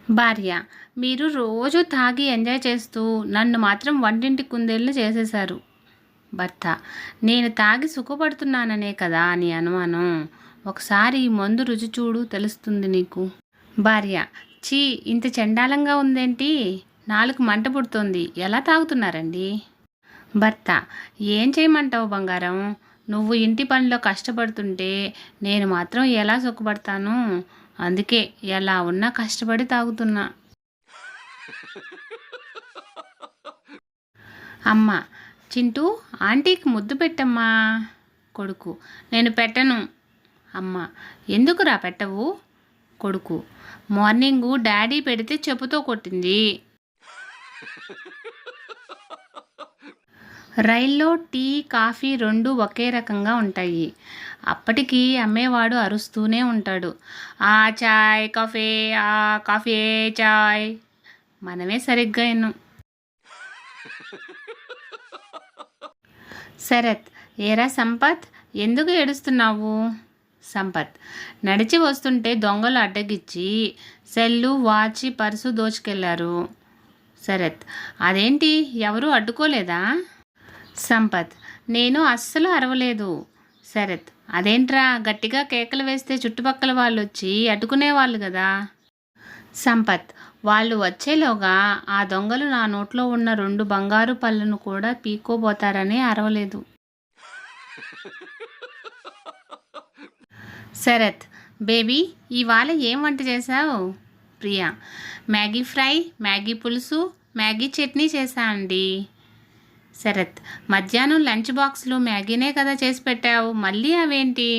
భార్య: మీరు రోజు తాగి ఎంజాయ్ చేస్తూ నన్ను మాత్రం వంటింటి కుందేలుని చేసేశారు. భర్త: నేను తాగి సుఖపడుతున్నాననే కదా నీ అనుమానం. ఒకసారి ఈ మందు రుచి చూడు, తెలుస్తుంది నీకు. భార్య: ఛీ, ఇంత చండాలంగా ఉందేంటి? నాలుగు మంట పుడుతోంది. ఎలా తాగుతున్నారండి? భర్త: ఏం చేయమంటావు బంగారం? నువ్వు ఇంటి పనిలో కష్టపడుతుంటే నేను మాత్రం ఎలా సుఖపడతాను? అందుకే ఎలా ఉన్నా కష్టపడి తాగుతున్నా. అమ్మ: చింటూ, ఆంటీకి ముద్దు పెట్టమ్మా. కొడుకు: నేను పెట్టను. అమ్మ: ఎందుకురా పెట్టవు? కొడుకు: మార్నింగు డాడీ పెడితే చెప్పుతో కొట్టింది. రైల్లో టీ, కాఫీ రెండూ ఒకే రకంగా ఉంటాయి. అప్పటికి అమ్మేవాడు అరుస్తూనే ఉంటాడు, ఆ చాయ్ కాఫే, ఆ కాఫే చాయ్. మనమే సరిగ్గా విన్నాం. శరత్: ఏరా సంపత్, ఎందుకు ఏడుస్తున్నావు? సంపత్: నడిచి వస్తుంటే దొంగలు అడ్డగిచ్చి సెల్లు, వాచి, పర్సు దోచుకెళ్లారు. శరత్: అదేంటి, ఎవరూ అడ్డుకోలేదా? సంపత్: నేను అస్సలు అరవలేదు. శరత్: అదేంట్రా, గట్టిగా కేకలు వేస్తే చుట్టుపక్కల వాళ్ళు వచ్చి అడ్డుకునేవాళ్ళు కదా. సంపత్: వాళ్ళు వచ్చేలోగా ఆ దొంగలు నా నోట్లో ఉన్న 2 బంగారు పళ్ళను కూడా పీక్కోబోతారని అరవలేదు. శరత్: బేబీ, ఇవాళ ఏం వంట చేశావు? ప్రియా: మ్యాగీ ఫ్రై, మ్యాగీ పులుసు, మ్యాగీ చట్నీ చేశా అండి. శరత్: మధ్యాహ్నం లంచ్ బాక్స్లో మ్యాగీనే కదా చేసి పెట్టావు, మళ్ళీ అవేంటి?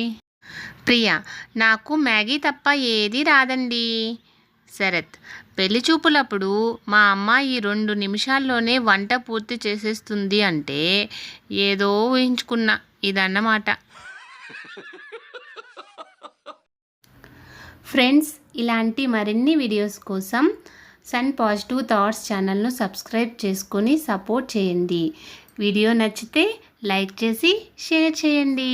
ప్రియా: నాకు మ్యాగీ తప్ప ఏదీ రాదండి. శరత్: పెళ్లి చూపులప్పుడు మా అమ్మ ఈ 2 నిమిషాల్లోనే వంట పూర్తి చేసేస్తుంది అంటే ఏదో ఊహించుకున్నా, ఇదన్నమాట. ఫ్రెండ్స్, ఇలాంటి మరిన్ని వీడియోస్ కోసం సన్ పాజిటివ్ థాట్స్ ఛానల్ను సబ్స్క్రైబ్ చేసుకొని సపోర్ట్ చేయండి. వీడియో నచ్చితే లైక్ చేసి షేర్ చేయండి.